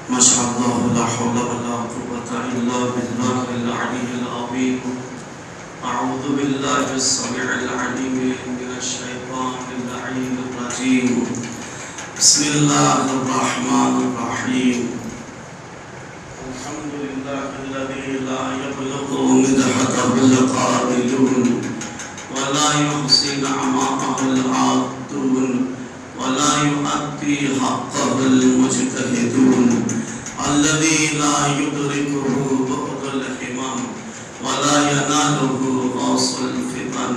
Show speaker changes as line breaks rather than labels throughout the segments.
ما شاء الله لا حول ولا قوة إلا بالله العلي العظيم. أعوذ بالله السميع العليم من الشيطان اللعين الرجيم. بسم الله الرحمن الرحيم. الحمد لله الذي لا يبلغ مدحته القائلون ولا يحصي نعماءه العادون ولا يؤدي حقه المجتهدون، الذي لا يدركه بعد الحمام ولا يناله غوص الفتن،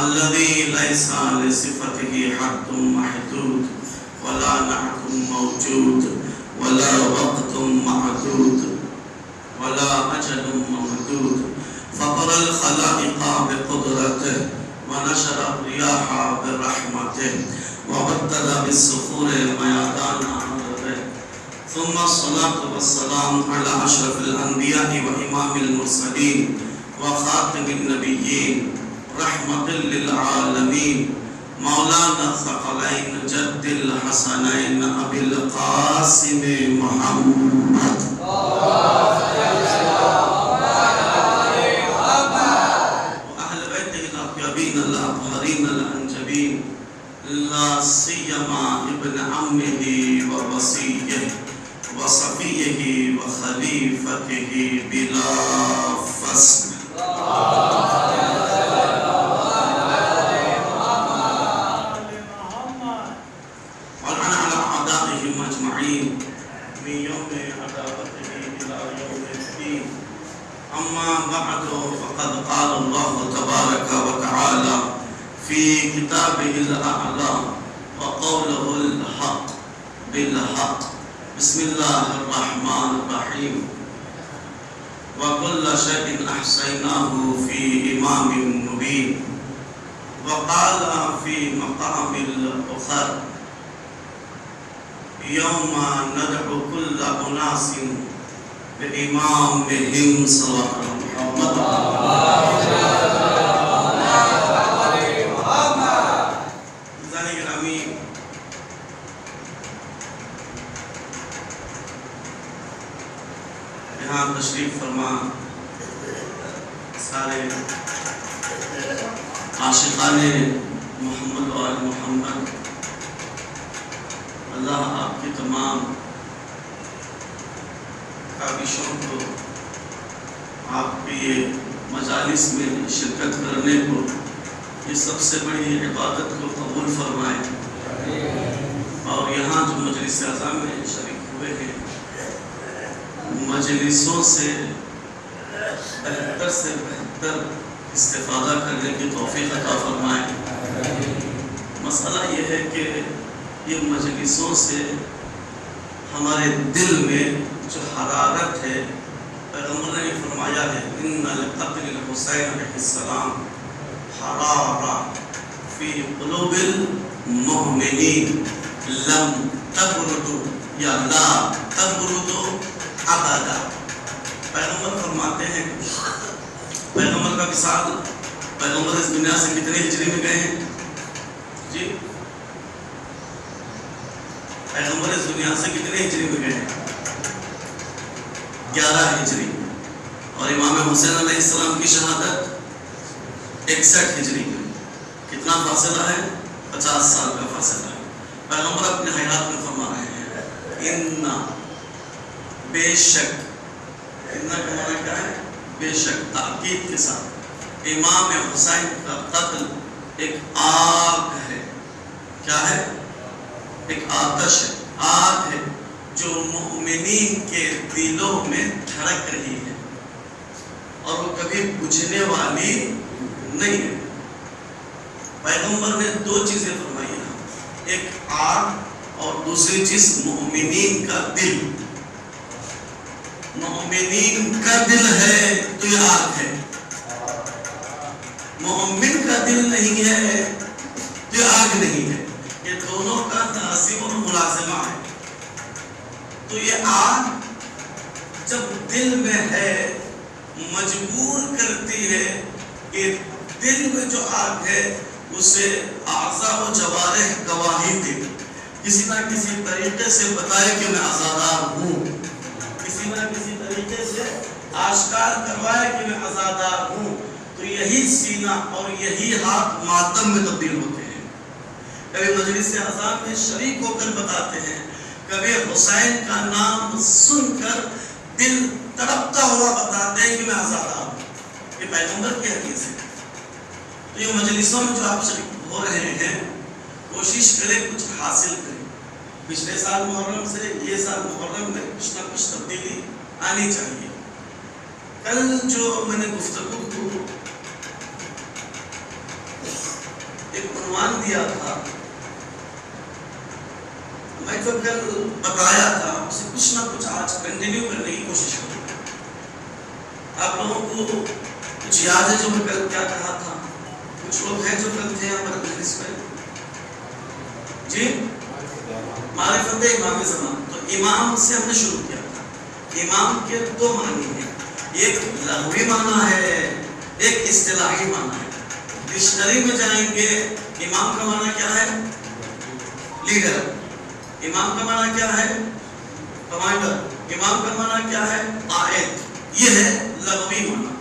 الذي ليس لصفته حد محدود ولا نعت موجود ولا وقت معدود ولا أجل ممدود، فطر الخلائق بقدرته ونشر الرياح برحمته وبدل بالصخور ميادان أرضه، ثم الصلاة والسلام على أشرف الأنبياء وإمام المرسلين وخاتم النبيين رحمة للعالمين، مولانا الثقلين جد الحسنين أبي القاسم محمد وأهل بيته الأطيبين الأطهرين الأنجبين، لا سيما ابن عمه ووصيه وصفيه وخليفته بلا فصل. ولعن على أعدائهم أجمعين من يوم عداوته إلى يوم الدين. أما بعد، فقد قال الله تبارك وتعالى في كتابه الأعلى وقوله الحق بالحق. بسم الله الرحمن الرحيم. وكل شيء أحصيناه في إمام مبين. وقال في مقام الآخر يوم ندعو كل أناس بإمامهم صلى الله یہاں تشریف فرما سارے عاشقان محمد و آل محمد، اللہ آپ کی تمام کاوشوں کو، آپ کی یہ مجالس میں شرکت کرنے کو، یہ سب سے بڑی عبادت کو قبول فرمائے، اور یہاں جو مجلس اعظم میں شریک ہوئے ہیں، مجلسوں سے بہتر استفادہ کرنے کی توفیق عطا فرمائے۔ مسئلہ یہ ہے کہ یہ مجلسوں سے ہمارے دل میں جو حرارت ہے، پیغمبر نے فرمایا ہے ان لقتل الحسین علیہ السلام حرارہ فی قلوب المؤمنین لم تبرد یا لا تبرد ابدا۔ پیغمبر فرماتے ہیں، پیغمبر کا وصال، پیغمبر اس دنیا سے کتنے ہجری میں گئے ہیں؟ جی پیغمبر اس دنیا سے کتنے ہجری میں گئے ہیں؟ 11 ہجری، اور امام حسین علیہ السلام کی شہادت 61 ہجری میں۔ کتنا فاصلہ ہے؟ 50 سال کا فاصلہ ہے۔ پیغمبر اپنے حیات میں فرما رہے ہیں ان بے شک، اتنا کا معنی کیا ہے؟ بے شک، تاکید کے ساتھ، امام حسین کا قتل ایک آگ ہے۔ کیا ہے؟ ایک آتش ہے، آگ ہے جو مومنین کے دلوں میں دھڑک رہی ہے، اور وہ کبھی بجھنے والی نہیں ہے۔ پیغمبر نے 2 چیزیں فرمائی ہیں، ایک آگ اور دوسری چیز مومنین کا دل۔ مومنین کا دل ہے تو یہ آگ ہے، مومن کا دل نہیں ہے تو یہ آگ نہیں ہے۔ یہ دونوں کا لازم اور ملازمہ ہے۔ تو یہ آگ جب دل میں ہے مجبور کرتی ہے کہ دل میں جو آگ ہے اسے اعضاء و جوارح گواہی دے، کسی نہ کسی طریقے سے بتائے کہ میں عزادار ہوں، کسی نہ کسی طریقے سے آشکار کروائے کہ میں عزادار ہوں، تو یہی سینہ اور یہی ہاتھ ماتم میں تبدیل ہوتے ہیں۔ کبھی مجلس اذان میں شریک ہو کر بتاتے ہیں، کبھی حسین کا نام سن کر دل تڑپتا ہوا بتاتے ہیں کہ میں عزادار ہوں۔ یہ پیغمبر کی حدیث ہے۔ تو یہ مجلسوں میں جو آپ شریک ہو رہے ہیں، کوشش کریں کچھ حاصل کریں۔ پچھلے سال محرم سے یہ سال محرم میں کچھ نہ کچھ تبدیلی آنی چاہیے۔ کل جو میں نے گفتگو کو ایک عنوان دیا تھا، میں جو کل بتایا تھا اسے کچھ نہ کچھ آج کنٹینیو کرنے کی کوشش کروں گا۔ آپ لوگوں کو کچھ یاد ہے جو میں کل کیا کہا تھا؟ کچھ لوگ ہیں جو کل تھے ہمارے مجلس میں؟ جی، معرفت امام زمان۔ تو امام سے ہم نے شروع کیا تھا۔ امام کے دو معنی ہیں، ایک لغوی معنی ہے، ایک اصطلاحی معنی ہے۔ ڈکشنری میں جائیں گے، امام کا معنی کیا ہے؟ لیڈر۔ امام کا معنی کیا ہے؟ کمانڈر۔ امام کا معنی کیا ہے؟ قائد۔ یہ ہے لغوی معنی۔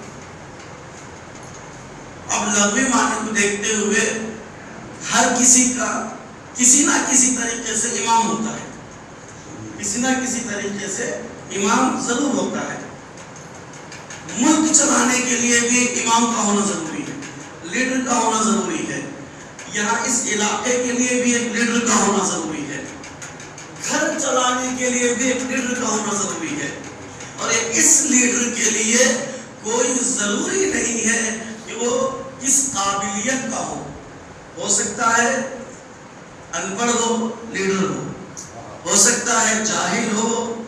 اب لغوی معنی کو دیکھتے ہوئے ہر کسی کا کسی نہ کسی طریقے سے امام ہوتا ہے، کسی نہ کسی طریقے سے امام ضرور ہوتا ہے۔ ملک چلانے کے لیے بھی امام کا ہونا ضروری ہے، لیڈر کا ہونا ضروری ہے۔ یہاں اس علاقے کے لیے بھی ایک لیڈر کا ہونا ضروری ہے، گھر چلانے کے لیے بھی ایک لیڈر کا ہونا ضروری ہے۔ اور اس لیڈر کے لیے کوئی ضروری نہیں ہے کہ وہ کس قابلیت کا ہو سکتا ہے ان پڑھ ہو لیڈر ہو سکتا ہے جاہل ہو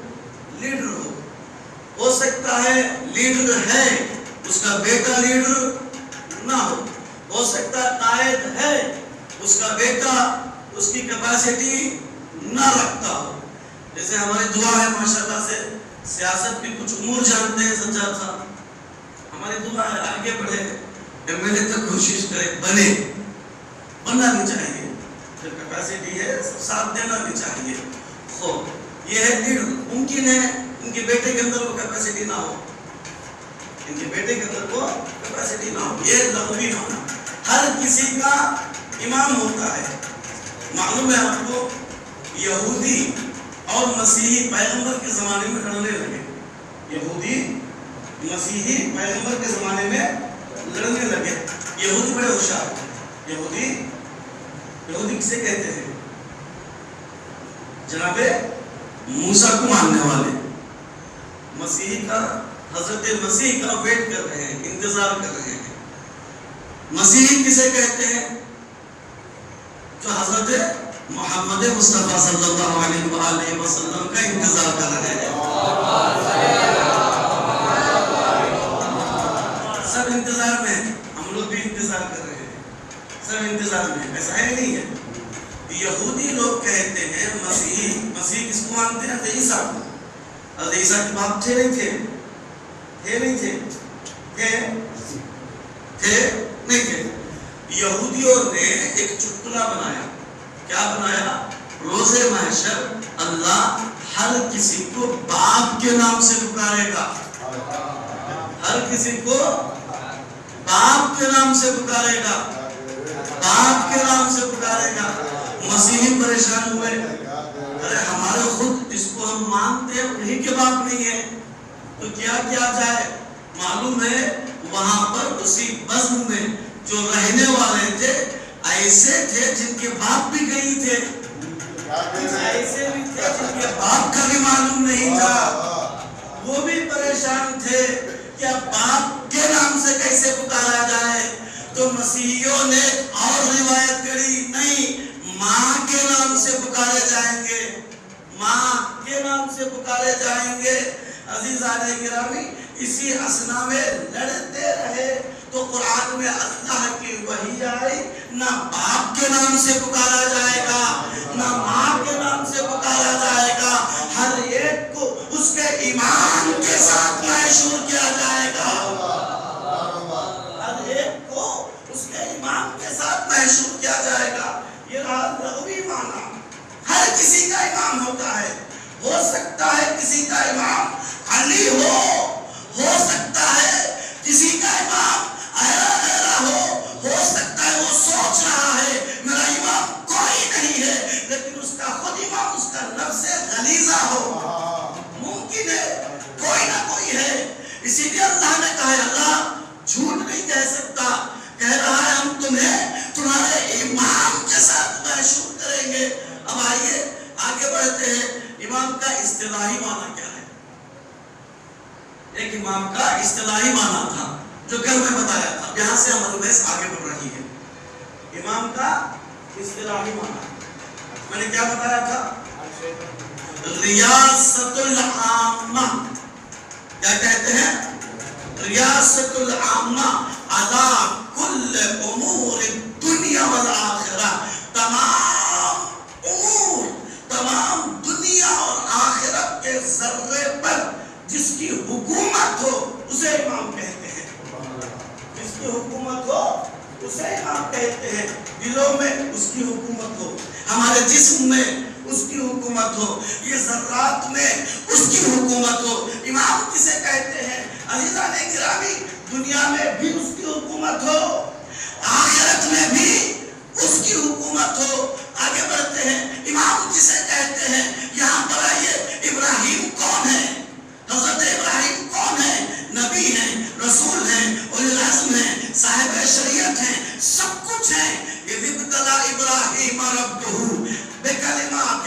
لیڈر ہو سکتا ہے لیڈر ہے اس کا بیٹا لیڈر نہ ہو سکتا ہے قائد ہے اس کا بیٹا اس کی کیپیسٹی نہ رکھتا ہو۔ جیسے ہماری دعا ہے ماشاءاللہ سے، سیاست کی کچھ امور جانتے ہیں سجاد صاحب، ہماری دعا ہے آگے بڑھے، MLA تک کوشش کرے، بننا بھی چاہیے، جو کیپیسٹی ہے سب ساتھ دینا بھی چاہیے۔ یہ ہے لیڈر۔ ممکن ہے ان کے بیٹے کے اندر وہ کیپیسٹی نہ ہو، ان کے بیٹے کے اندر وہ کیپیسٹی نہ ہو، یہ لغوی معنی۔ ہر کسی کا امام ہوتا ہے۔ معلوم ہے آپ کو، یہودی اور مسیحی پیغمبر کے زمانے میں لڑنے لگے، یہودی مسیحی پیغمبر کے زمانے میں لڑنے لگے۔ یہودی بڑے ہوشیار تھے۔ یہودی کسے کہتے ہیں؟ جناب موسیٰ کو ماننے والے۔ مسیحی کا، حضرت مسیح کا ویٹ کر رہے ہیں، انتظار کر رہے ہیں۔ مسیحی کسے کہتے ہیں؟ جو حضرت محمد مصطفیٰ صلی اللہ علیہ وآلہ وسلم کا انتظار کر رہے ہیں۔ سب انتظار میں ہیں، ہم لوگ بھی انتظار کر رہے ہیں، سب انتظار میں ہیں، ایسا ہے نہیں ہے۔ یہودی لوگ کہتے ہیں مسیح کس کو مانتے ہیں؟ حضرت عیسیٰ کو۔ حضرت عیسیٰ کے باپ تھے نہیں تھے؟ تھے نہیں تھے؟ تھے نہیں تھے؟ یہودیوں نے ایک چٹکلا بنایا۔ کیا بنایا؟ روز محشر اللہ ہر کسی کو باپ کے نام سے پکارے گا، ہر کسی کو باپ کے نام سے پکارے گا، باپ کے نام سے پکارے گا۔ مسیحی پریشان ہوئے، ارے ہمارے خود جس کو ہم مانتے ہیں وہی کے باپ نہیں ہے، تو کیا کیا جائے؟ معلوم ہے وہاں پر اسی بزم میں جو رہنے والے تھے ایسے تھے جن کے باپ بھی گئی تھے، ایسے بھی تھے جن کے باپ کا بھی معلوم نہیں تھا، وہ بھی پریشان تھے کہ اب باپ کے نام سے کیسے پکارا جائے۔ تو مسیحیوں نے اور روایت کری، نہیں، ماں کے نام سے پکارے جائیں گے، ماں کے نام سے پکارے جائیں گے۔ عزیزان گرامی، اسی اسنا میں لڑتے رہے تو قرآن میں اللہ کی وحی آئی، نہ باپ کے نام سے پکارا جائے گا، نہ ماں کے نام سے پکارا جائے گا، ہر ایک کو اس کے ایمان کے ساتھ محشور کیا جائے گا، ہر ایک کو اس کے ایمان کے ساتھ محشور کیا جائے گا۔ یہ رہا لغوی معنی۔ ہر ہو سکتا ہے کسی کا امام علی ہو سکتا ہے کسی کا امام ہو سکتا ہے وہ سوچ رہا ہے میرا امام کوئی نہیں ہے، لیکن اس کا خود امام اس کا نفس غلیظہ ہو، ممکن ہے کوئی نہ کوئی ہے۔ اسی لیے اللہ نے کہا ہے اللہ جھوٹ نہیں کہہ سکتا، کہہ رہا ہے ہم تمہیں تمہارے امام کے ساتھ محشور کریں گے۔ اب آئیے آگے بڑھتے ہیں، امام کا اصطلاحی معنی کیا ہے؟ ایک امام کا اصطلاحی معنی تھا جو کل میں بتایا تھا، یہاں سے ہماری بحث آگے بڑھ رہی ہے۔ امام کا اصطلاحی معنی میں نے کیا بتایا تھا؟ ریاست العامہ، کیا کہتے ہیں؟ ریاست العامہ علی کل امور الدنیا والآخرہ، تمام امور، تمام دنیا اور آخرت کے ذرے پر جس کی حکومت ہو اسے امام کہتے ہیں، جس کی حکومت ہو اسے امام کہتے ہیں۔ دلوں میں اس کی حکومت ہو، ہمارے جسم میں اس کی حکومت ہو، یہ ذرات میں اس کی حکومت ہو، امام کسے کہتے ہیں؟ عزیزان گرامی دنیا میں بھی اس کی حکومت ہو، آخرت میں بھی اس کی حکومت ہو۔ آگے بڑھتے ہیں، امام کسے کہتے ہیں؟ یہاں پر آئیے، ابراہیم کون ہے؟ حضرت ابراہیم کون ہے؟ نبی ہیں، رسول ہیں، اولی العزم ہیں، صاحب شریعت ہیں، سب کچھ ہیں۔ اذ ابتلی ابراہیم ربہ بکلمات،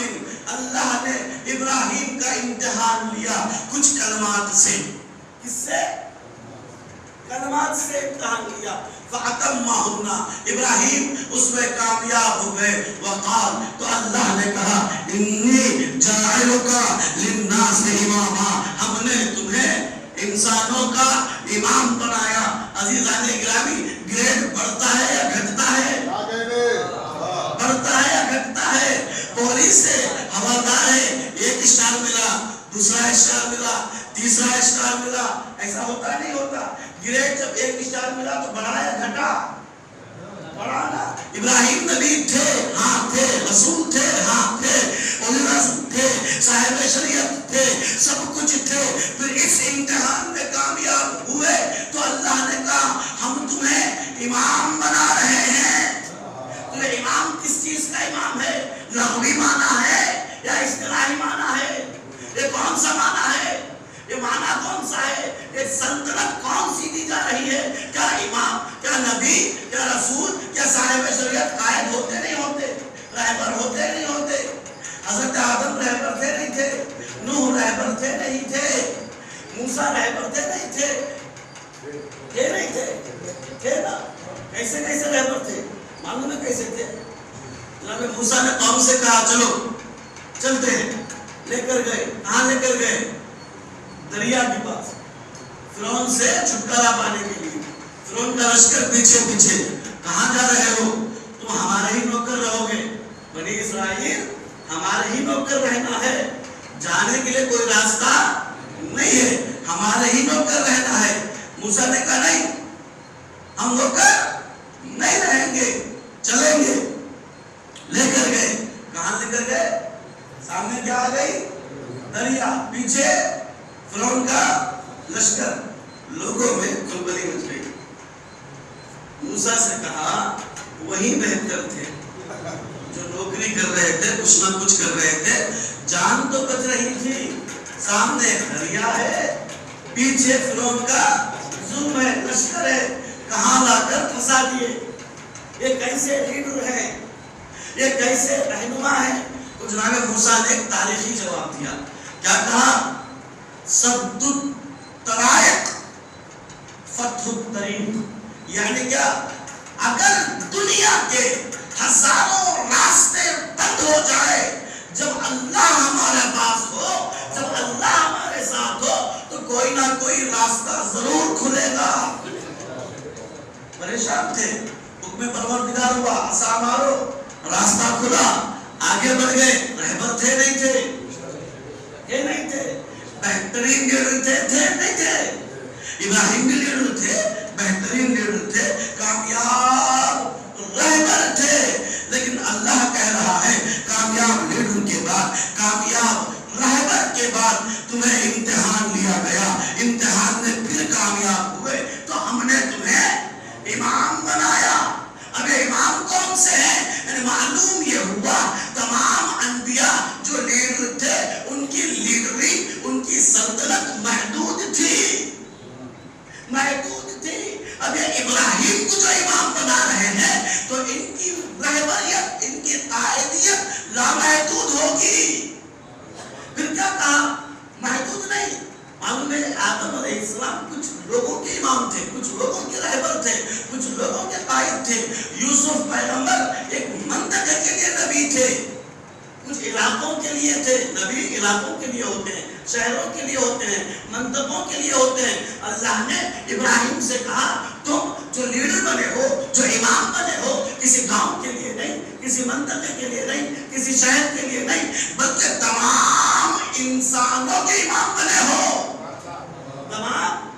اللہ نے ابراہیم کا امتحان لیا کچھ کلمات سے۔ کس سے؟ کلمات سے امتحان لیا۔ فَأَتَمَّهُنَّ، ابراہیم اس میں کامیاب ہو گئے۔ وقال، تو اللہ نے کہا انی جاعلک للناس اماما، ہم نے تمہیں انسانوں کا امام بنایا۔ عزیزان گرامی گریڈ بڑھتا ہے یا گھٹتا ہے؟ بڑھتا ہے یا گھٹتا ہے؟ پولیس سے حوالدار ہے، 1 اسٹار ملا، دوسرا اسٹار ملا، تیسرا اسٹار ملا، ایسا ہوتا نہیں ہوتا؟ گریڈ جب 1 اسٹار ملا تو بڑھا یا گھٹا؟ بڑھا نا۔ ابراہیم نبی تھے، ہاں تھے، رسول تھے، ہاں تھے، اولی العزم تھے، صاحب شریعت تھے، سب کچھ تھے، پھر اس امتحان میں کامیاب ہوئے تو اللہ نے کہا ہم تمہیں امام بنا رہے ہیں۔ تو یہ امام کس چیز کا امام ہے؟ لغوی معنی ہے یا اصطلاحی معنی ہے؟ یہ کون سا معنی ہے؟ یہ معنی کون سا ہے؟ یہ سلطنت کون سی دی جا رہی ہے؟ کیا امام، کیا نبی، کیا رسول، کیا صاحب شریعت قائد ہوتے نہیں ہوتے؟ رہبر ہوتے نہیں ہوتے؟ حضرت آدم رہبر تھے نہیں تھے؟ نوح رہبر تھے نہیں تھے؟ موسیٰ رہبر تھے نہیں تھے؟ تھے نہیں تھے؟ تھے نا؟ کیسے کیسے رہبر تھے؟ معلوم ہے کیسے تھے؟ جناب موسیٰ نے قوم سے کہا چلو چلتے ہیں، لے کر گئے، کہاں لے کر گئے؟ دریا کے پاس، فرعون سے چھٹکارا پانے کے لیے۔ فرعون کا لشکر پیچھے پیچھے، کہاں جا رہے ہو؟ تم ہمارے ہی نوکر رہو گے، بنی اسرائیل ہمارے ہی نوکر رہنا ہے، جانے کے لیے کوئی راستہ نہیں ہے، ہمارے ہی نوکر رہنا ہے۔ موسیٰ نے کہا نہیں، ہم نوکر نہیں رہیں گے، چلیں گے۔ لے کر گئے، کہاں لے کر گئے؟ سامنے کیا آ گئی؟ دریا، پیچھے فرعون کا لشکر، لوگوں میں کھلبلی مچ گئی۔ موسیٰ سے کہا وہی بہتر تھے جو نوکری کر رہے تھے، کچھ نہ کچھ کر رہے تھے، جان تو بچ رہی تھی، سامنے دریا ہے، پیچھے فرعون کا ظلم ہے، لشکر ہے، کہاں لا کر پھنسا دیے۔ یہ کیسے لیڈر ہیں، یہ کیسے رہنما ہیں؟ تو جناب موسیٰ نے ایک تاریخی جواب دیا، کیا کہا؟ سد الطرائق فتح الطریق، یعنی کیا؟ اگر دنیا کے ہزاروں راستے بند ہو جائے، جب اللہ ہمارے پاس ہو، جب اللہ ہمارے ساتھ ہو تو کوئی نہ کوئی راستہ ضرور کھلے گا۔ پریشان تھے، حکم پروردگار ہوا، عصا مارو، راستہ کھلا، آگے بڑھ گئے۔ رہبر تھے نہیں تھے؟ تھے نہیں تھے؟ بہترین لیڈر تھے نہیں تھے؟ ابراہیم بھی لیڈر تھے، بہترین لیڈر تھے، کامیاب رہبر تھے، لیکن اللہ کہہ رہا ہے کامیاب لیڈر کے بعد کامیاب رہبر
کے بعد تمہیں امتحان لیا گیا، امتحان میں پھر کامیاب ہوئے تو ہم نے تمہیں امام بنایا۔ اب یہ امام کون سے ہیں؟ یعنی معلوم یہ ہوا تمام انبیاء جو لیڈر تھے ان کی لیڈری، ان کی سلطنت محدود تھی، محدود تھی۔ اب یہ ابراہیم کو جو امام بنا رہے ہیں تو ان کی رہبریت، ان کی قائدیت لامحدود ہوگی۔ پھر کیا کہا؟ محدود نہیں۔ معلوم ہے آدم علیہ السلام کچھ لوگوں کے امام تھے، کچھ لوگوں کے رہبر تھے، کچھ لوگوں کے قائد تھے۔ یوسف پیغمبر ایک منطقے کے لیے نبی تھے، کچھ علاقوں کے لیے تھے۔ نبی علاقوں کے لیے ہوتے ہیں، شہروں کے لیے ہوتے ہیں، منطقوں کے لیے ہوتے ہیں۔ اللہ نے ابراہیم سے کہا تم جو لیڈر بنے ہو، جو امام بنے ہو، کسی گاؤں کے لیے نہیں، کسی منطقے کے لیے نہیں، کسی شہر کے لیے نہیں، بلکہ تمام انسانوں کے امام بنے ہو، تمام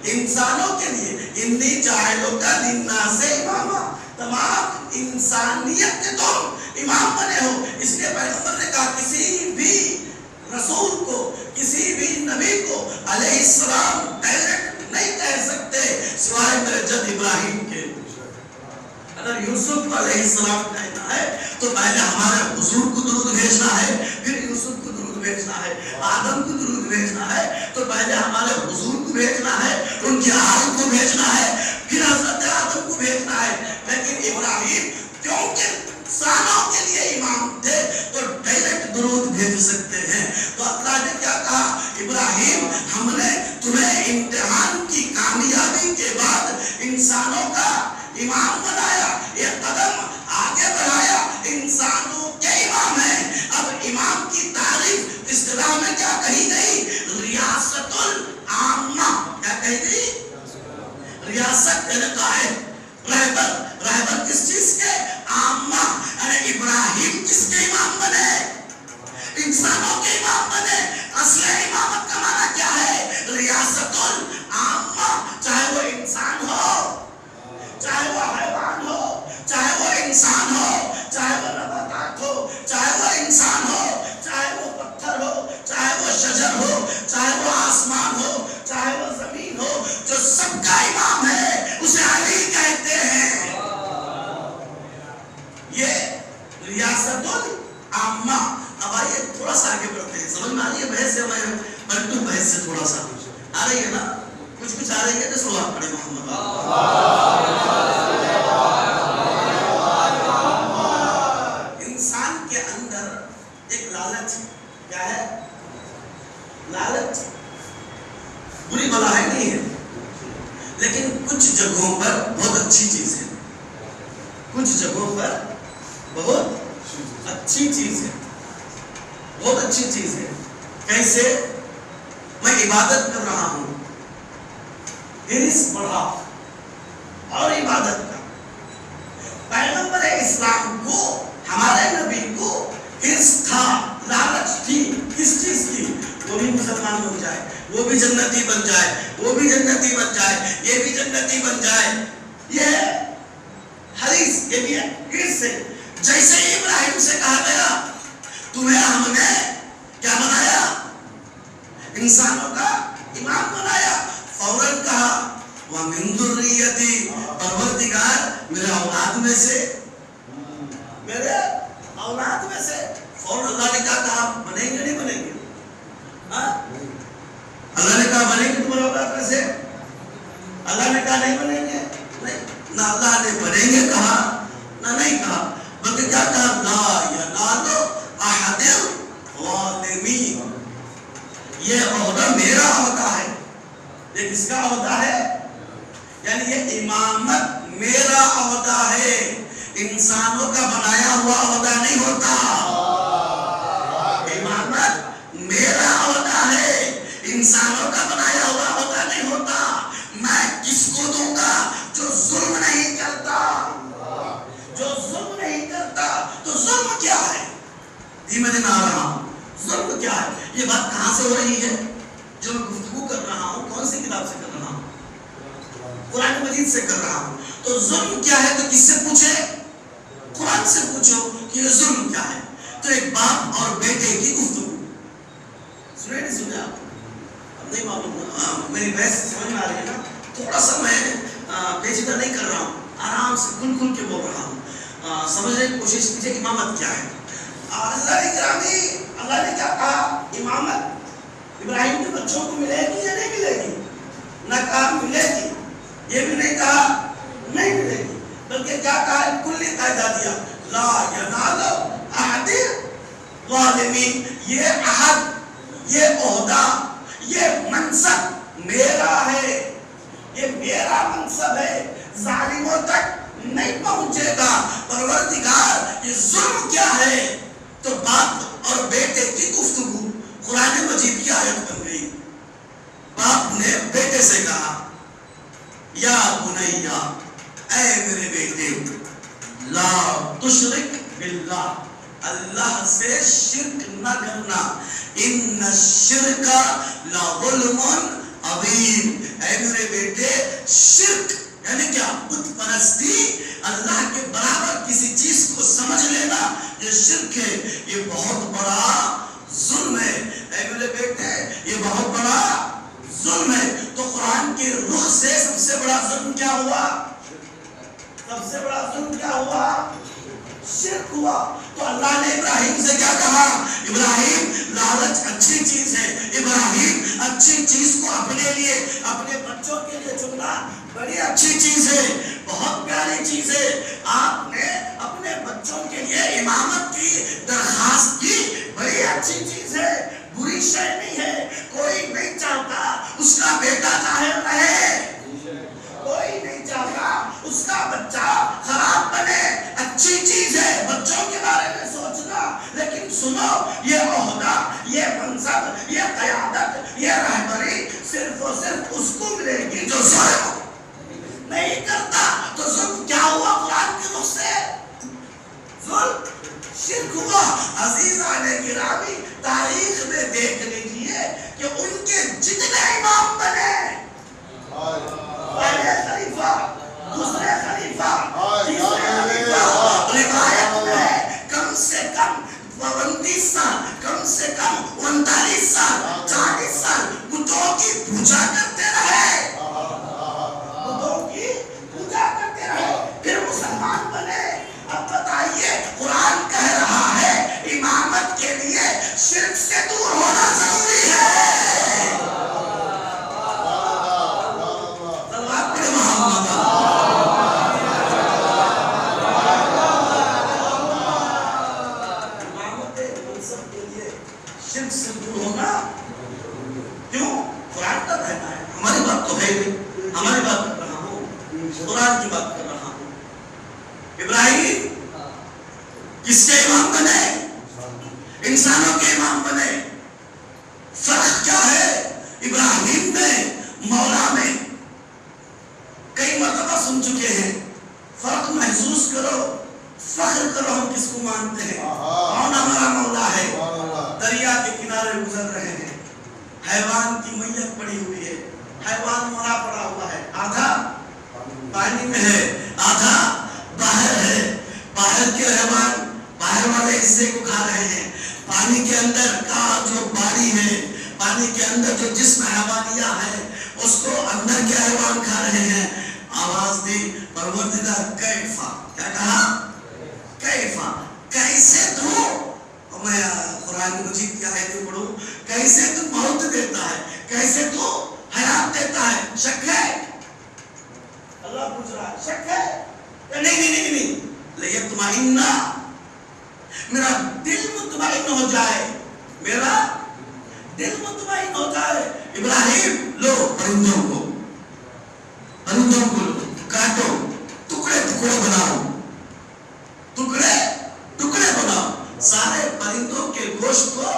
انسانوں کے لیے۔ انی جاعلک للناس اماما، تمام انسانیت کے تم امام بنے ہو۔ اس لیے پیغمبر نے کہا کسی بھی رسول کو، کسی بھی نبی کو علیہ السلام ڈائریکٹ نہیں کہہ سکتے سوائے میرے جد ابراہیم کے۔ اگر یوسف کو علیہ السلام کہنا ہے تو پہلے ہمارے حضور کو درود بھیجنا ہے، پھر یوسف کو درود بھیجنا ہے۔ آدم کو درود بھیجنا ہے تو پہلے ہمارے حضور کو بھیجنا ہے، ان کی آل کو بھیجنا ہے، پھر حضرت آدم کو بھیجنا ہے۔ لیکن ابراہیم کیونکہ انسانوں کے لیے امام تھے تو ڈائریکٹ درود بھیج سکتے ہیں۔ تو اللہ نے کیا کہا؟ ابراہیم ہم نے تمہیں امتحان کی کامیابی کے بعد انسانوں کا امام بنایا، یہ قدم آگے بڑھایا، انسانوں کے امام ہیں۔ اب امام کی تعریف اصطلاح میں کیا کہی گئی؟ ریاست العامہ۔ کیا کہی گئی؟ ریاست یعنی قائد، رہبر۔ رہبر کس چیز کے؟ عامہ۔ یعنی ابراہیم کس کے امام بنے؟ انسانوں کے امام بنے۔ اصل امامت کا معنی کیا ہے؟ ریاست العامہ۔ چاہے وہ انسان ہو، چاہے وہ حیوان ہو، چاہے وہ انسان ہو، چاہے وہ نباتات ہو، چاہے وہ انسان ہو، چاہے وہ پتھر ہو، چاہے وہ شجر ہو، چاہے وہ آسمان ہو، چاہے وہ زمین ہو، جو سب کا امام ہے اسے علی کہتے ہیں۔ یہ ریاست العامہ۔ اب آئیے تھوڑا سا آگے بڑھتے ہیں، سمجھ میں آ رہی ہے بحث سے؟ میں پلٹوں بحث سے تھوڑا سا آ رہی ہے نا؟ کچھ آ رہی ہے تو سلوات پڑھے محمد۔ انسان کے اندر ایک لالچ ہے۔ کیا ہے؟ لالچ بری بلا ہے نہیں ہے، لیکن کچھ جگہوں پر بہت اچھی چیز ہے، کچھ جگہوں پر بہت اچھی چیز ہے، بہت اچھی چیز ہے۔ کیسے؟ میں عبادت کر رہا ہوں، حرص بڑھا اور عبادت کا۔ پیغمبر اسلام کو، ہمارے نبی کو حرص تھا، لالچ تھی، کس چیز کی؟ وہ بھی مسلمان بن جائے، وہ بھی جنتی بن جائے، وہ بھی جنتی بن جائے، یہ بھی جنتی بن جائے۔ یہ حدیث، یہ بھی حرص ہے۔ جیسے ہی ابراہیم سے کہا گیا تمہیں ہم نے کیا بنایا؟ انسانوں کا امام بنایا، فوراً کہا وَمِن ذُرِّيَّتِي، پروردگار میرے اولاد میں سے، میرے اولاد میں سے۔ فوراً اللہ نے کہا بنیں گے نہیں بنیں گے؟ اللہ نے کہا بنیں گے تمہارے اولاد میں سے؟ اللہ نے کہا نہیں بنیں گے؟ نہیں، نہ اللہ نے بنیں گے کہا نہ نہیں کہا، بلکہ کیا کہا؟ لا ینال احد الظالمین، یہ عہدہ میرا عہدہ ہے۔ یہ کس کا عہدہ ہے؟ یعنی یہ امامت میرا عہدہ ہے، انسانوں کا بنایا ہوا عہدہ نہیں ہوتا۔ امامت میرا عہدہ ہے، انسانوں کا بنایا ہوا عہدہ نہیں ہوتا۔ میں کس کو دوں گا؟ جو ظلم نہیں کرتا، جو ظلم نہیں کرتا۔ تو ظلم کیا ہے؟ دھیمے دھیمے آ رہا ہوں، ظلم کیا ہے؟ یہ بات کہاں سے ہو رہی ہے جو میں گفتگو کر رہا ہوں؟ کون سی کتاب سے کر رہا ہوں؟ قرآن مجید سے کر رہا ہوں۔ تو ظلم کیا ہے؟ تو کس سے پوچھے؟ قرآن سے پوچھو کہ یہ ظلم کیا ہے۔ تو ایک باپ اور بیٹے کی گفتگو، سنیں سمجھا آپ؟ اب نہیں معلوم، میری بحث سمجھ میں آ رہی ہے نا؟ تھوڑا سا میں پیچیدہ نہیں کر رہا ہوں، آرام سے کھل کھل کے بول رہا ہوں، سمجھنے کی کوشش کیجیے امامت کیا ہے۔ عزیزان گرامی، اللہ نے کیا کہا؟ امامت ابراہیم کے بچوں کو ملے گی یا نہیں ملے گی؟ نہ کہا ملے گی، یہ بھی نہیں کہا نہیں ملے گی، بلکہ کیا کہا؟ کلی قاعدہ دیا، لا ینال احد ظالمین، یہ عہد، یہ عہدہ، یہ منصب میرا ہے، یہ میرا منصب ہے، ظالموں تک نہیں پہنچے گا۔ پروردگار یہ ظلم کیا ہے؟ تو باپ اور بیٹے کی گفتگو قرآن مجید کی آیت بن گئی۔ باپ نے بیٹے سے کہا یا بنیا، اے میرے بیٹے، لا تشرک باللہ، اللہ سے شرک نہ کرنا، ان الشرک لظلم عظیم، اے میرے بیٹے شرک یعنی کیا؟ بت پرستی، اللہ کے برابر کسی چیز کو سمجھ لینا، یہ شرک ہے، یہ بہت بڑا ظلم ہے، اے میرے بیٹے یہ بہت بڑا ظلم ہے۔ تو قرآن کے رخ سے سب سے بڑا ظلم کیا ہوا؟ سب سے بڑا ظلم کیا ہوا؟ شرک ہوا۔ تو اللہ نے ابراہیم سے کیا کہا؟ ابراہیم لالچ اچھی چیز ہے، ابراہیم اچھی چیز کو اپنے لیے، اپنے بچوں کے لیے چننا بڑی اچھی چیز ہے، بہت پیاری چیز ہے۔ آپ نے اپنے بچوں کے لیے امامت کی درخواست کی، بڑی اچھی چیز ہے، بری شے نہیں ہے۔ کوئی نہیں چاہتا اس کا بیٹا طاہر رہے، کوئی نہیں چاہتا اس کا بچہ خراب بنے، اچھی چیز ہے بچوں کے بارے میں سوچنا، لیکن سنو یہ عہدہ، یہ منصب، یہ قیادت، یہ رہبری صرف اور صرف اس کو ملے گی جو ظلم نہیں کرتا۔ تو ظلم کیا ہوا قرآن کے رخ سے؟ ظلم شرک ہوا۔ عزیزان گرامی، تاریخ میں دیکھ لیجئے کہ ان کے جتنے امام بنے، پہلے خلیفہ، دوسرے خلیفہ، تیسرے خلیفہ، روایت میں کم سے کم 29 سال، کم سے کم 39 سال، 40 سال بتوں کی پوجا کرتے رہے، بتوں کی پوجا کرتے رہے، پھر مسلمان بنے۔ اب بتائیے قرآن کہہ رہا ہے امامت کے لیے شرک سے دور ہونا ضروری ہے۔ شرک سے دور ہونا کیوں؟ قرآن کا کہنا ہے، ہماری بات تو ہے نہیں، ہماری بات کر رہا ہوں، قرآن کی بات کر رہا ہوں۔ ابراہیم کس کے امام بنے؟ انسانوں کے امام بنے۔ فرق کیا ہے ابراہیم میں مولا میں؟ کئی مرتبہ سن چکے ہیں، فرق محسوس کرو، فخر کرو ہم کس کو مانتے ہیں، کون ہمارا مولا ہے۔ دریا کے کنارے گزر رہے ہیں، حیوان کی میت پڑی ہوئی ہے، حیوان مرا پڑا ہوا ہے، آدھا پانی میں ہے، آدھا باہر ہے، باہر کے حیوان باہر والے حصے کو کھا رہے ہیں، پانی کے اندر کا جو باڑی ہے، پانی کے اندر جو جسم حیوانیہ ہے اس کو اندر کے حیوان کھا رہے ہیں۔ آواز دی پروردگار کیفا، کیا کہا؟ کیفا، کیسے تو میں قرآن مجید کی آیتیں پڑھوں، کیسے تو موت دیتا ہے، کیسے تو حیات دیتا ہے، شک ہے؟ اللہ پوچھ رہا ہے شک ہے؟ نہیں، لیطمئن، میرا دل مطمئن ہو جائے، میرا دل مطمئن ہو جائے۔ ابراہیم لو پرندوں کو کاٹو، ٹکڑے ٹکڑے بناؤ، ٹکڑے بناؤ، سارے پرندوں کے گوشت کو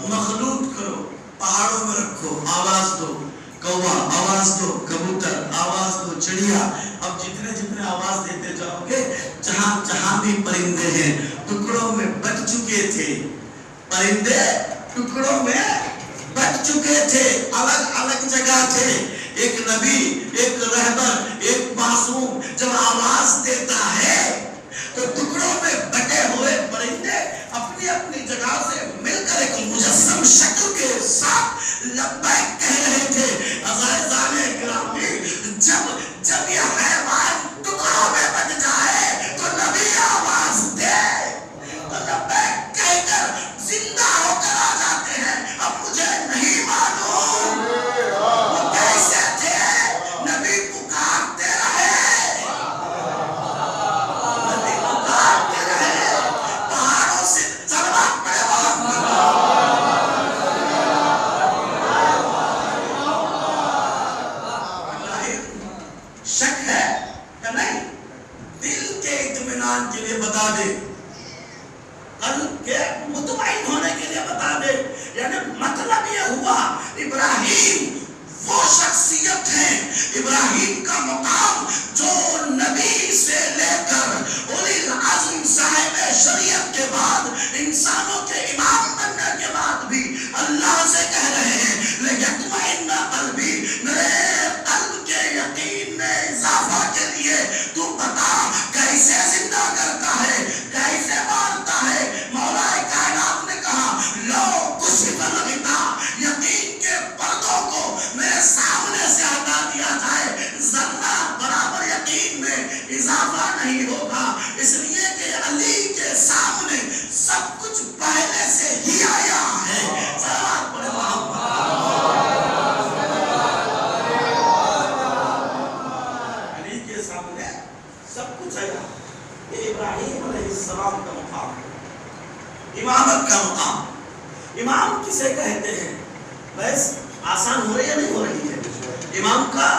مخلوط کرو، پہاڑوں میں رکھو، آواز دو، کوا آواز دو، کبوتر آواز دو، چڑیا۔ اب جتنے آواز دیتے جاؤ گے، جہاں بھی پرندے ہیں ٹکڑوں میں بٹ چکے تھے، پرندے ٹکڑوں میں بٹ چکے تھے، الگ الگ جگہ تھے۔ ایک نبی، ایک رہبر، ایک معصوم جب آواز دیتا ہے تو ٹکڑوں میں بٹے ہوئے پرندے اپنی اپنی جگہ سے مل کر ایک مجسم شکل کے ساتھ لبیک کہہ رہے تھے. عزیزان گرامی، جب یہ حیوان ٹکڑوں میں بٹ جائے تو نبی آواز دے تو لبیک کہہ کر زندہ ہو کر آ جاتے ہیں. اب مجھے نہیں معلوم وہ کیسے تھے. نبی پکارتے رہے، نبی پکارتے رہے، پہاڑوں سے سلوات پڑے شک ہے یا نہیں؟ دل کے اطمینان کے لیے بتا دے، قلب کے مطمئن ہونے کے لیے بتا دے. یعنی مطلب یہ ہوا ابراہیم وہ شخصیت ہے، ابراہیم کا مقام جو نبی سے لے کر اولی العزم صاحب شریعت کے بعد انسانوں کے امام بننے کے بعد بھی اللہ سے کہہ رہے ہیں لیتمئن قلبی، میرے قلب کے یقین میں اضافہ کے لیے تو بتا کیسے زندہ کرتا ہے، کیسے مارتا ہے. مولا کائنات نے کہا لو کشف الغطاء، یقین کے پردوں کو میرے سامنے سے ہٹا دیا جائے، ذرہ برابر یقین میں اضافہ نہیں ہوگا. اس لیے کہ علی کے سامنے سب کچھ پہلے سے ہی آیا ہے. صلوات پڑھے علی کے سامنے سب کچھ آیا. یہ ابراہیم علیہ السلام کا مقام ہے، امامت کا مقام. امام کسے کہتے ہیں؟ بس آسان ہو رہی ہے نہیں ہو رہی ہے؟ امام کا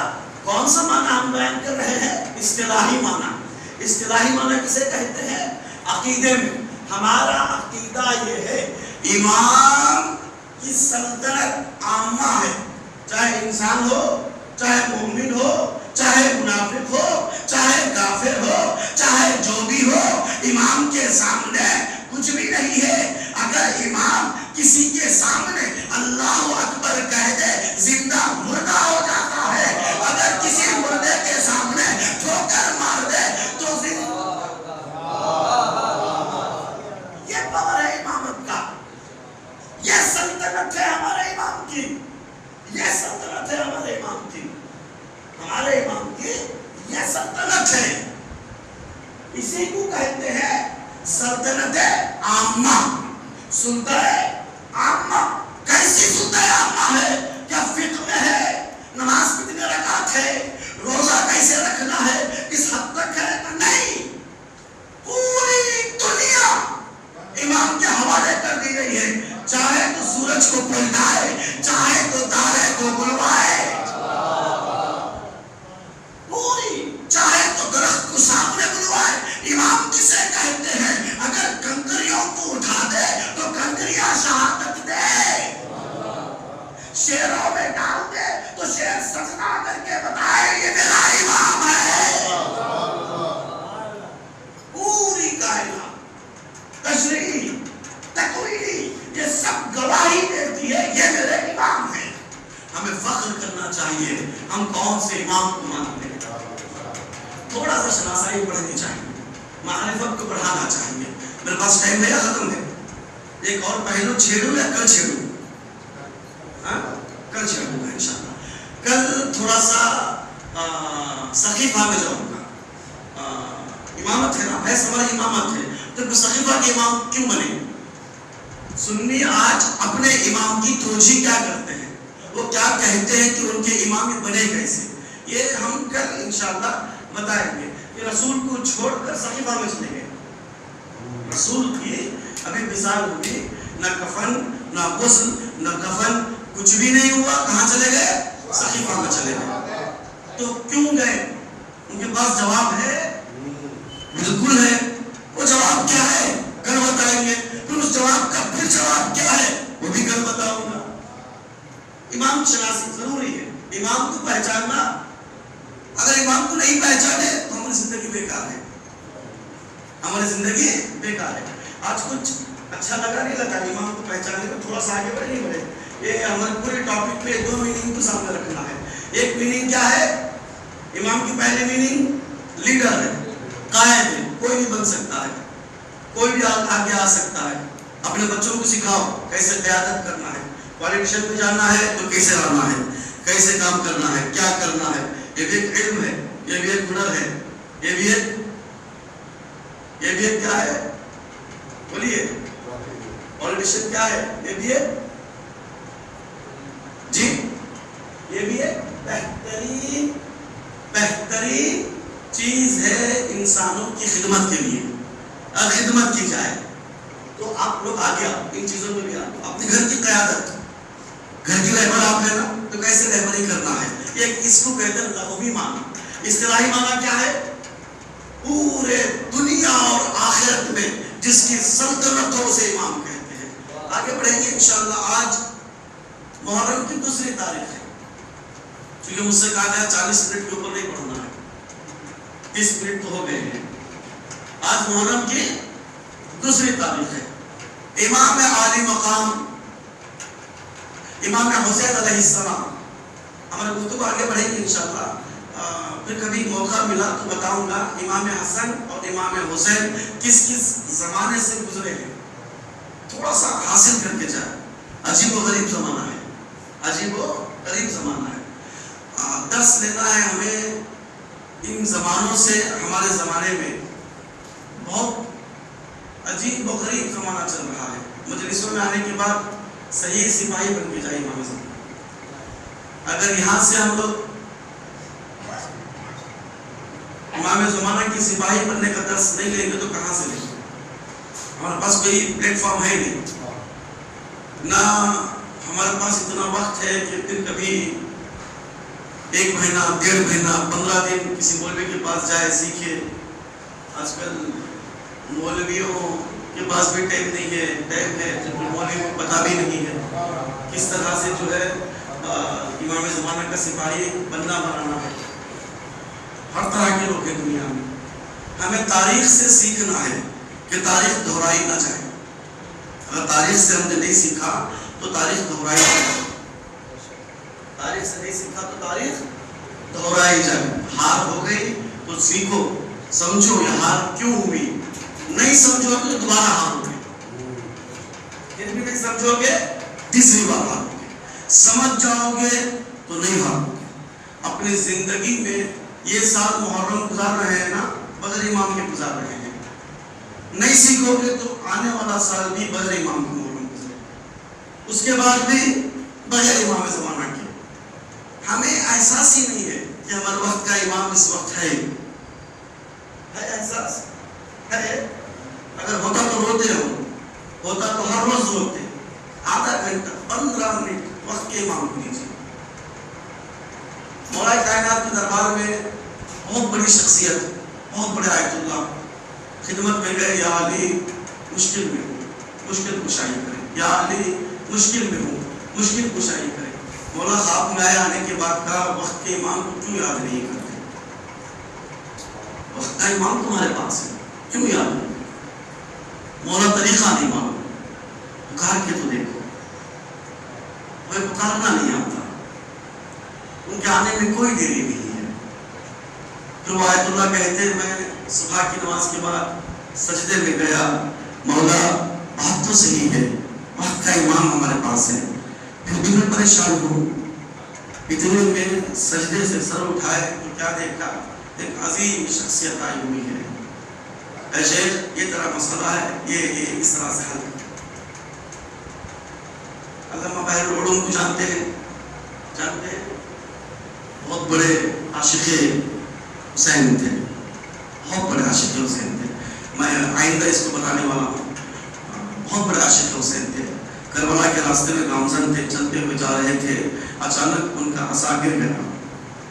کون سا معنی ہم بیان کر رہے ہیں؟ اصطلاحی معنی. اصطلاحی معنی کسے کہتے ہیں؟ عقیدے میں ہمارا عقیدہ یہ ہے امام کی سلطنت عامہ ہے، چاہے انسان ہو، چاہے مومن ہو، چاہے منافق ہو، چاہے کافر ہو، چاہے جو بھی ہو، امام کے سامنے کچھ بھی نہیں ہے. اگر امام کسی کے سامنے اللہ اکبر کہہ دے زندہ مردہ ہو جاتا ہے، اگر کسی مردے کے سامنے ٹھوکر مار دے تو یہ پاور ہے امامت کا. یہ سلطنت ہے ہمارے امام کی، یہ سلطنت ہے ہمارے امام کی، ہمارے امام کی یہ سلطنت ہے. اسی کو کہتے ہیں سلطنت عامہ، سلطنت عامہ. کیسی سلطنت عامہ ہے؟ کیا فقہ میں ہے نماز کتنے رکعت ہے، روزہ کیسے رکھنا ہے، اس حد تک ہے؟ نہیں، پوری دنیا امام کے حوالے کر دی گئی ہے. چاہے تو سورج کو پلٹائے، چاہے تو تارے کو بلوائے، پوری، چاہے تو درخت کو سامنے بلوائے. امام کسے کہتے ہیں؟ اگر کنکریوں کو اٹھا دے تو کنکریاں شہادت دے، شیروں میں ڈال دے تو شیر سجدہ کر کے بتائے یہ میرا امام ہے. پوری کائنات، تشریح، تکوینی، یہ سب گواہی دیتی ہے یہ میرے امام ہے. ہمیں فخر کرنا چاہیے ہم کون سے امام کو مانتے ہیں. تھوڑا سا شناسائی پڑھنی چاہیے، معرفت کو بڑھانا چاہیے. میرے پاس ٹائم ہے یا ختم ہے؟ ایک اور پہلو چھیڑوں یا کل چھیڑوں؟ کل چھیڑوں گا انشاءاللہ. کل تھوڑا سا سقیفہ میں جاؤں گا. امامت ہے نا، بحث ہماری امامت ہے، تو سقیفہ کے امام کیوں بنے؟ سنی آج اپنے امام کی توجیہ کیا کرتے ہیں، وہ کیا کہتے ہیں کہ ان کے امام بنے کیسے، یہ ہم کل انشاءاللہ بتائیں گے. کہ رسول کو چھوڑ کر سقیفہ میں چلے گئے. رسول کی ابھی وصال ہوئی، نہ کفن نہ غسل نہ کفن، کچھ بھی نہیں ہوا. کہاں چلے گئے؟ سقیفہ میں چلے گئے. تو کیوں گئے؟ ان کے پاس جواب ہے؟ بالکل ہے. وہ جواب کیا ہے کل بتائیں گے. پھر اس جواب کا پھر جواب کیا ہے وہ بھی کل بتاؤں گا. امام شناسی ضروری ہے، امام کو پہچاننا. اگر امام کو نہیں پہچانے تو ہماری زندگی بیکار ہے، ہماری زندگی بیکار ہے. آج کچھ اچھا لگا نہیں لگا امام کو پہچانے میں، تھوڑا سا آگے بڑھے نہیں بڑھے. یہ ہمارے پورے ٹاپک پہ دو میننگ کو سامنے رکھنا ہے. ایک میننگ کیا ہے؟ امام کی پہلی میننگ لیڈر ہے، قائد ہے، کوئی بھی بن سکتا ہے، کوئی بھی آگے آ سکتا ہے. اپنے بچوں کو سکھاؤ کیسے قیادت کرنا ہے،
پالیٹیشین میں جانا ہے تو کیسے آنا ہے، کیسے کام کرنا ہے، کیا کرنا ہے، یہ بھی ایک علم ہے، یہ بھی ایک ہنر ہے، یہ بھی ایک کیا ہے، بولیے پالیٹیشین کیا ہے، یہ بھی ایک جی، یہ بھی ایک بہترین چیز ہے انسانوں کی خدمت کے لیے. اگر خدمت کی جائے تو آپ لوگ آگے آؤ، ان چیزوں میں بھی آؤ. اپنے گھر کی قیادت، گھر کی رہبر آپ ہے نا، تو کیسے رہبری کرنا ہے، ایک اس کو کہتے ہیں لغوی معنی. اصطلاحی معنی کیا ہے، پورے دنیا اور آخرت میں جس کی سلطنت ہو اسے امام کہتے ہیں. آگے بڑھیں گے انشاءاللہ. آج محرم کی دوسری تاریخ ہے، چونکہ مجھ سے کہا گیا 40 منٹ کے اوپر نہیں پڑھنا ہے، 30 منٹ تو ہو گئے ہیں. آج محرم کی دوسری تاریخ ہے. امام عالی مقام امام حسین علیہ السلام، ہمارے گفتگو آگے بڑھیں گے انشاءاللہ. پھر کبھی موقع ملا تو بتاؤں گا امام حسن اور امام حسین کس کس زمانے سے گزرے ہیں، تھوڑا سا حاصل کر کے جائے. عجیب و غریب زمانہ ہے، عجیب و غریب زمانہ ہے. درس لینا ہے ہمیں ان زمانوں سے. ہمارے زمانے میں بہت عجیب و غریب زمانہ چل رہا ہے. مجلسوں میں آنے کے بعد صحیح سپاہی بن کے جائے امام صاحب. اگر یہاں سے ہم لوگ امام زمانہ کی سپاہی بننے کا درس نہیں لیں گے تو کہاں سے لیں گے؟ ہمارے پاس کوئی پلیٹ فارم ہے نہیں، نہ ہمارے پاس اتنا وقت ہے کہ پھر کبھی 1 مہینہ 1.5 مہینہ 15 دن کسی مولوی کے پاس جائے سیکھے. آج کل مولویوں کے پاس بھی ٹائم نہیں ہے، ٹائم ہے جب مولوی کو پتہ بھی نہیں ہے کس طرح سے جو ہے امام زمانہ کا سپاہی بنانا ہے. ہر طرح کے لوگ ہیں دنیا میں. ہمیں تاریخ سے سیکھنا ہے کہ تاریخ دہرائی نہ جائے. اگر تاریخ سے ہم نے نہیں سیکھا تو تاریخ دہرائی جائے. تاریخ سے نہیں سیکھا تو تاریخ دہرائی جائے. ہار ہو گئی تو سیکھو، سمجھو یہ ہار کیوں ہوئی. نہیں سمجھو گے تو دوبارہ ہار ہو گئے. پھر بھی نہیں سمجھو گے تیسری بار ہار ہو گئے. سمجھ جاؤ گے تو نہیں ہار ہو گئے. اپنی زندگی میں یہ سال محرم گزار رہے ہیں نا، بغیر امام کے گزار رہے ہیں. نہیں سیکھو گے تو آنے والا سال بھی بغیر امام کے محرم گزرے، اس کے بعد بھی بغیر امام زمانہ کے. ہمیں احساس ہی نہیں ہے کہ ہمارے وقت کا امام اس وقت ہے. احساس ہے؟ اگر ہوتا تو روتے ہو، ہوتا تو ہر روز روتے. آدھا گھنٹہ 15 منٹ وقت کے امام کو دیجیے. مولا کائنات کے دربار میں بہت بڑی شخصیت، بہت بڑے آیت اللہ خدمت میں گئے. یا علی مشکل میں ہوں، مشکل کشائی کرے. یا علی مشکل میں ہوں، مشکل کشائی کرے. مولا خواب میں آیا، آنے کے بعد کہا وقت کے امام کو کیوں یاد نہیں کرتے؟ وقت کا امام تمہارے پاس ہے، کیوں یاد نہیں؟ مولا طریقہ نہیں معلوم. پکار کے تو دیکھو. وہ پکارنا نہیں آتا، ان کے آنے میں کوئی دیری نہیں ہے. پھر وہ آیت اللہ کہتے ہیں میں صبح کی نماز کے بعد سجدے میں گیا، مولا بات تو صحیح ہے، وقت کا امام ہمارے پاس ہے، پھر بھی میں پریشان ہوں. اتنے میں سجدے سے سر اٹھائے تو کیا دیکھا، ایک عظیم شخصیت آئی ہوئی ہے. اے شیخ یہ طرح مسئلہ ہے، یہ اس طرح سے حل. علامہ بحر العلوم کو جانتے ہیں؟ جانتے ہیں؟ بہت بڑے عاشق حسین تھے، بہت بڑے عاشق حسین تھے. میں آئندہ اس کو بتانے والا ہوں. بہت بڑے عاشق حسین تھے. کربلا کے راستے میں گامزن تھے، چلتے ہوئے جا رہے تھے. اچانک ان کا عصا گر گیا،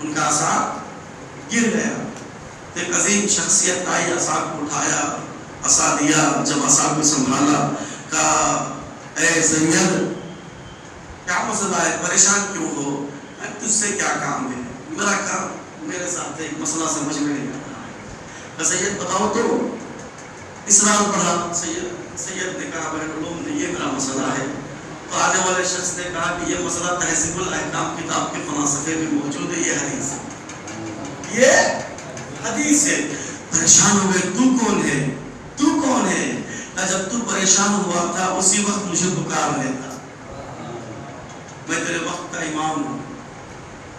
ان کا عصا گر گیا. ایک عظیم شخصیت آئی، عصا کو اٹھایا، عصا دیا. جب عصا کو سنبھالا کہا اے سید کیا مسئلہ ہے، پریشان کیوں ہو، تجھ سے کیا کام ہے؟ میرا کام میرے ساتھ ایک مسئلہ سمجھ میں نہیں آتا ہے. سید بتاؤ تو. اسلام پڑھا. سید نے کہا بحر العلوم نے یہ میرا مسئلہ ہے. تو آنے والے شخص نے کہا کہ یہ مسئلہ تہذیب الاحکام کتاب کے فلسفے میں موجود ہے، یہ حدیث ہے، یہ حدیث ہے. پریشان ہو گئے، تو کون ہے، تو کون ہے؟ جب تو پریشان ہوا تھا اسی وقت مجھے پکار لیتا. میں تیرے وقت کا امام ہوں.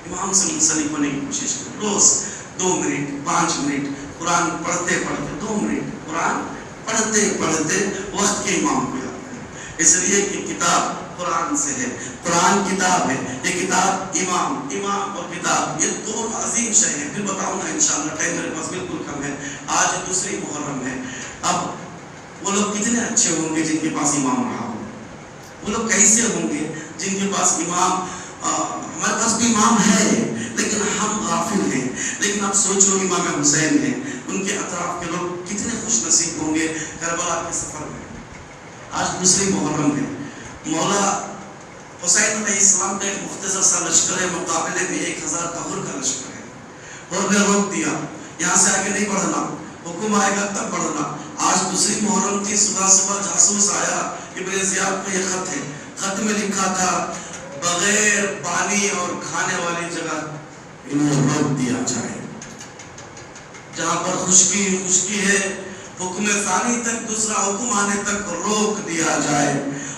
امام سے منسلک ہونے کی کوشش کر. روز 2 منٹ 5 منٹ قرآن پڑھتے پڑھتے 2 منٹ قرآن پڑھتے پڑھتے وقت کے امام کو یاد کریں. اس لیے کہ کتاب قرآن سے ہے. قرآن کتاب ہے. یہ کتاب امام اور کتاب یہ دو عظیم شے ہیں. پھر بتاؤں گا انشاءاللہ. ٹائم میرے پاس بالکل کم ہے. آج دوسری محرم ہے. اب وہ لوگ کتنے اچھے ہوں گے جن کے پاس امام رہا ہو. وہ لوگ کیسے ہوں گے جن کے پاس امام ہمارے پاس بھی امام ہے لیکن ہم غافل ہیں. لیکن اب سوچو امام حسین ہیں, ان کے اطراف کے لوگ کتنے خوش نصیب ہوں گے کربلا کے سفر میں. آج دوسری محرم ہے. مولا حسین علیہ السلام کا ایک مختصر سا لشکر ہے, مقابلے میں 1000 کافر کا لشکر ہے, اور نے روک دیا یہاں سے آگے نہیں بڑھنا, حکم آئے گا تب بڑھنا. آج دوسری محرم تھی. صبح جاسوس آیا, ابن زیاد کا یہ خط ہے. خط میں لکھا تھا بغیر پانی اور کھانے والی جگہ انہیں روک دیا جائے. جہاں پر خشکی ہے حکم ثانی تک, دوسرا حکم آنے تک روک دیا جائے.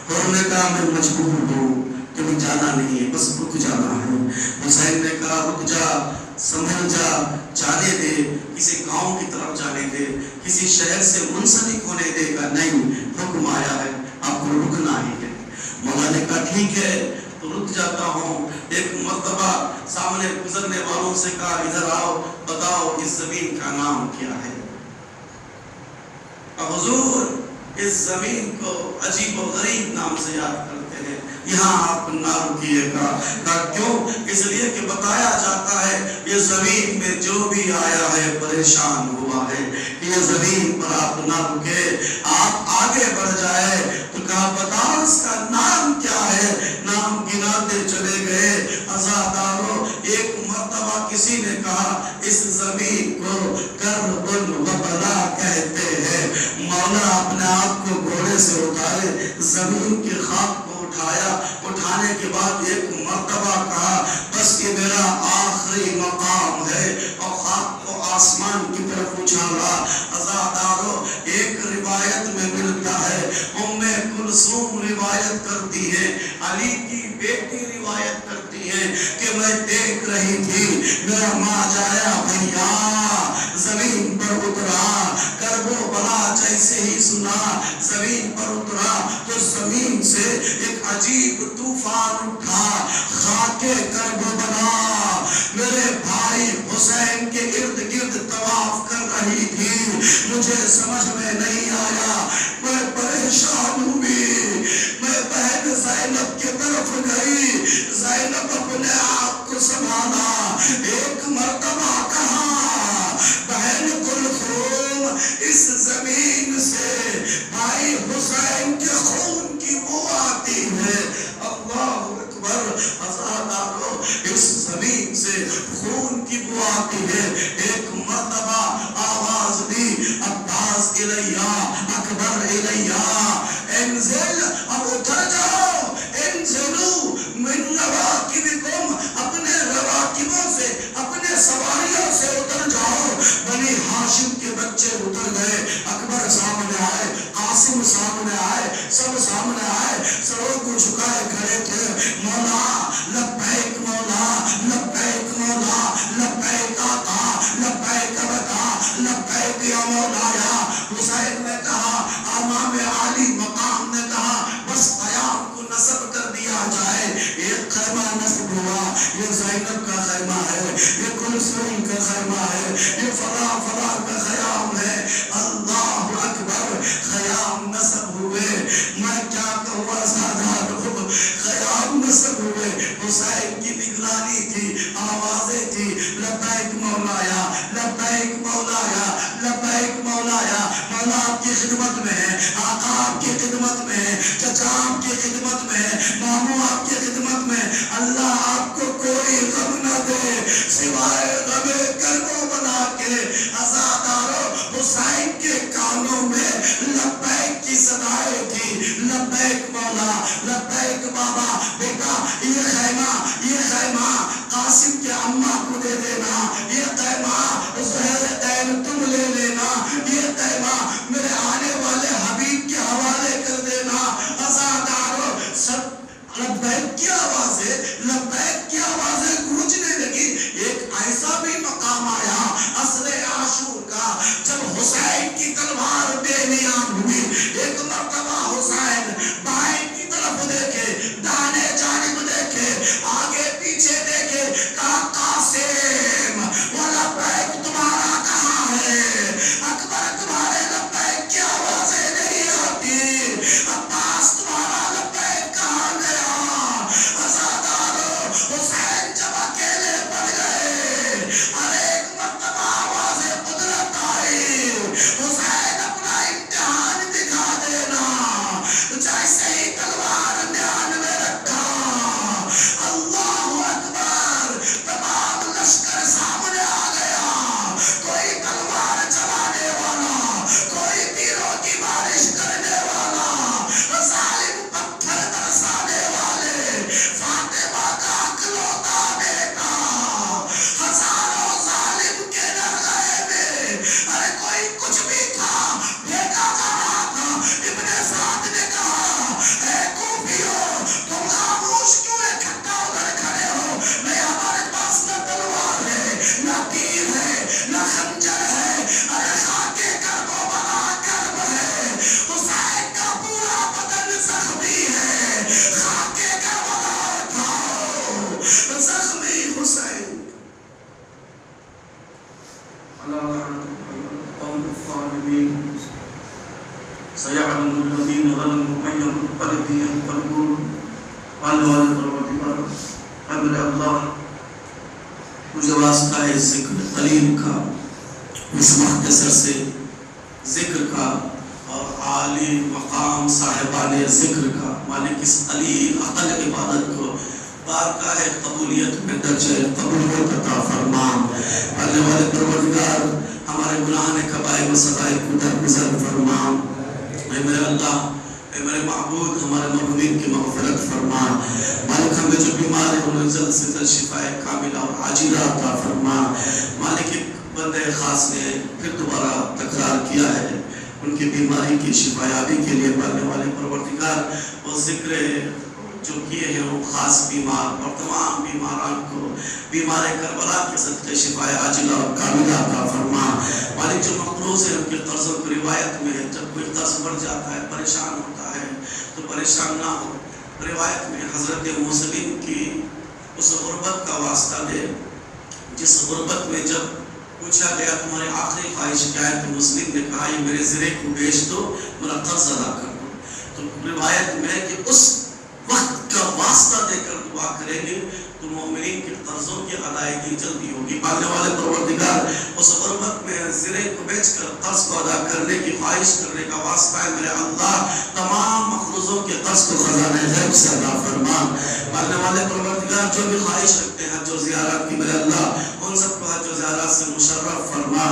اور نے کہا میں مجبور ہوں کہ میں جانا نہیں ہے, بس رک جانا ہے. حسین نے کہا رک جا, سنبھل جا, جانے دے, کسی گاؤں کی طرف جانے دے, کسی شہر سے منسلک ہونے دے گا نہیں, حکم آیا ہے آپ کو رکنا ہی ہے. مولا نے کہا ٹھیک ہے تو رک جاتا ہوں. ایک مرتبہ سامنے گزرنے والوں سے کہا ادھر آؤ, بتاؤ اس زمین کا نام کیا ہے. حضور اس زمین کو عجیب و غریب نام سے یاد کرتے ہیں. یہاں آپ نہ رکیے گا. کیوں؟ اس لیے کہ بتایا جاتا ہے یہ زمین میں جو بھی آیا ہے پریشان ہوا ہے. یہ زمین پر آپ نہ رکے, آپ آگے بڑھ جائے. تو کہا بتا اس کا نام کیا ہے. نام گناتے چلے گئے. عزادارو ایک مرتبہ کسی نے کہا اس زمین کو کرب الوبلا کہتے ہیں. مولا اپنے آپ کو گھوڑے سے اتارے, زمین کی خاک کو اٹھایا. اٹھانے کے بعد ایک مرتبہ کہا بس یہ میرا آخری مقام ہے, اور خاک کو آسمان کی طرف اچھالا. عزادارو ایک روایت میں ملتا ہے, ام کلثوم روایت کرتی ہے, علی کی بیٹی روایت کرتی ہے کہ میں دیکھ رہی تھی میرا ماں جایا بھیا زمین پر اترا, کربو بلا جیسے ہی سنا زمین پر اترا تو زمین سے ایک عجیب طوفان اٹھا. خاک کربو بلا میرے بھائی حسین کے ارد گرد طواف کر رہی تھی. مجھے سمجھ میں نہیں آیا, میں پریشان ہوئی. میں بہن زینب کی طرف گئی, زینب اپنے آپ کو سنبھالا. ایک مرتبہ کہا بہن کلثوم اس زمین سے بھائی حسین کے خون کی بو آتی ہے. اللہ اکبر. عزادارو اس زمین سے خون کی بو آتی ہے. ایک مرتبہ آواز دی عباس الیہ, اکبر الیہ, انزل, اب اتر جاؤ. انزلوا من رواکبکم, اپنے رواکبوں سے اپنے سواریوں سے اتر جاؤ. بنی ہاشم کے بچے اتر گئے. اکبر سامنے آئے, قاسم سامنے آئے, سب سامنے آئے, سروں کو جھکائے کھڑے تھے. مولا لبیک مولا, لبیک مولا, لبیک آقا, لبیک بتا, لبیک یا مولایا. حسین نے کہا, امام عالی مقام نے کہا بس قیام کو نصب کر دیا جائے. ایک خیمہ نصب ہوا, یہ زینب کا خیمہ ہے, یہ کلثوم کا خیمہ ہے, یہ فلاں فلاں کا خیام ہے. اللہ اکبر. خیام نصب ہوئے. میں کیا کہوں عزادارو, خیام نصب ہوئے. حسین کی نگرانی تھی, آوازیں تھی لبیک مولایا, لبیک مولایا, لبیک مولایا. مولا آپ کی خدمت میں ہے, آقا آپ کی خدمت میں ہے, چچا آپ کی خدمت میں ہے, ماموں آپ کی خدمت میں. اللہ آپ کو کوئی غم نہ دے سوائے غم کربو بلا کے. عزادارو حسین کے کانوں میں لبیک کی صدائیں تھی. لبیک مولا, لبیک بابا. بیٹا یہ خیمہ قاسم کے اماں کو دے دینا, یہ خیمہ زہر عین تم لے لینا, یہ خیمہ میرے آنے والے حبیب کے حوالے کر دینا. عزادارو سب لبیک کیا
آوازیں، لبیک کی آوازیں گونجنے لگی. ایک ایسا بھی مقام آیا عصر عاشور کا جب حسین کی تلوار بے نیام ہوئی. ایک مرتبہ حسین بائیں کی طرف دیکھے، دانے جانب دیکھے، آگے پیچھے دیکھے، کہا قاسم وہ لبیک تمہارا کہاں ہے؟ اکبر تمہارے لبیک کی آوازیں نہیں آتی. عباس تمہارا لبیک کہاں گیا؟ عزادارو حسین جب اکیلے پڑ گئے، ہر ایک مرتبہ آوازیں قدرت آئی. حسین اپنا امتحان دکھا دینا. جیسے ہی تلوار میان میں رکھا، اللہ اکبر، تمام لشکر سامنے آ گیا. کوئی تلوار چلانے والا، کوئی تیروں کی بارش کرنے والا، ظالم پتھر برسانے والے، فاطمہ کا اکلوتا بیٹا ہزاروں ظالم کے نرغے میں. ارے کوئی کچھ بھی تھا، بھیجا جا رہا تھا. ابن سعد نے کہا اے کوفیوں، تم خاموش کیوں اکٹھا ادھر کھڑے ہو؟ نہیں، ہمارے پاس نہ تلوار ہے، نہ تیر ہے، نہ خنجر ہے. ارے خاکے کرب و بلا کرب ہے. حسین کا پورا بدن زخمی ہے. خاکے کربلا اٹھاؤ، زخمی حسین.
سيعلم الذين ظلموا أي منقلب ينقلبون. اللہ مجھے واسطہ ہے ذکر قلیل کا، اس مختصر سے ذکر کا اور عالی مقام صاحبان ذکر کا. مالک اس قلیل اقل عبادت کو بارگاہ قبولیت میں درجہ قبولیت عطا فرما. اللہ والے پروردگار ہمارے گناہ کبائر و صغائر کو درگزر فرما. اے میرے اللہ، اے میرے معبود، ہمارے مرحومین کی مغفرت فرما. مالک ہمیں جو بیمار ہیں انہیں جلد سے جلد شفاء کاملہ اور عاجلہ عطا فرما. مالک ایک بندے خاص نے پھر دوبارہ تکرار کیا ہے ان کی بیماری کی شفا یابی کے لیے. پڑھنے والے پروردگار وہ ذکر جو کیے ہیں وہ خاص بیمار اور تمام بیماران کو بیمار کربلا کے صدقے شفاء عاجلہ اور کاملہ عطا فرما. مالک جو مقروض ہے ان کے قرضوں کی روایت میں جب کوئی قرض بڑھ جاتا ہے، پریشان ہوتا ہے تو پریشان نہ ہو. روایت میں حضرت مسلم کی اس غربت کا واسطہ دے جس غربت میں جب پوچھا گیا تمہاری آخری خواہش کیا ہے تو مسلم نے کہا یہ میرے زرے کو بیچ دو، میرا قرض ادا کر دو. تو روایت میں کہ اس وقت کا واسطہ دے کر دعا کریں گے تو مومنین کے قرضوں کی ادائیگی جلدی ہوگی. پالنے والے پروردگار اس غربت میں زرے کو بیچ کر قرض کو ادا کرنے کی خواہش کرنے کا واسطہ ہے میرے اللہ، تمام مقروضوں کے قرض کو خزانہ غیب سے ادا فرما. پالنے والے پروردگار جو بھی خواہش رکھتے ہیں حج و زیارت کی میرے اللہ ان سب کو حج و زیارت سے مشرف فرما.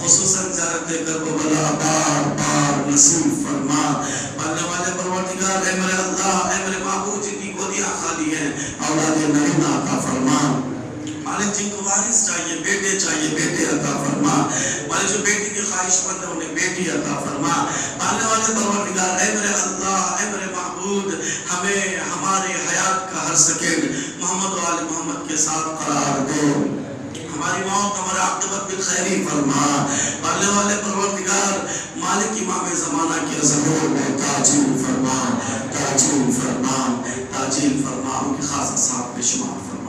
خصوصاً زیارت کرب و بلا بار بار نصیب فرما. پالنے والے پروردگار اے میرے اللہ، اے میرے معبود، جن کی گودیاں خالی ہیں اولاد نرینہ عطا فرما. مالک جن کو وارث چاہیے، بیٹے چاہیے، بیٹے عطا فرما. مالک جو بیٹی کی خواہش مند ہے انہیں بیٹی عطا فرما. پالنے والے پروردگار اے میرے اللہ، اے میرے معبود، ہمیں ہمارے حیات کا ہر سیکنڈ محمد و آل محمد کے ساتھ قرار دو. ہماری موت ہمارا عاقبت بالخیری فرما. پالنے والے پروردگار مالک امام زمانہ کے ظہور میں تاجیل فرما، تاجیل فرما، تاجیل فرما. ان کی خاص اصحاب میں شمار فرما.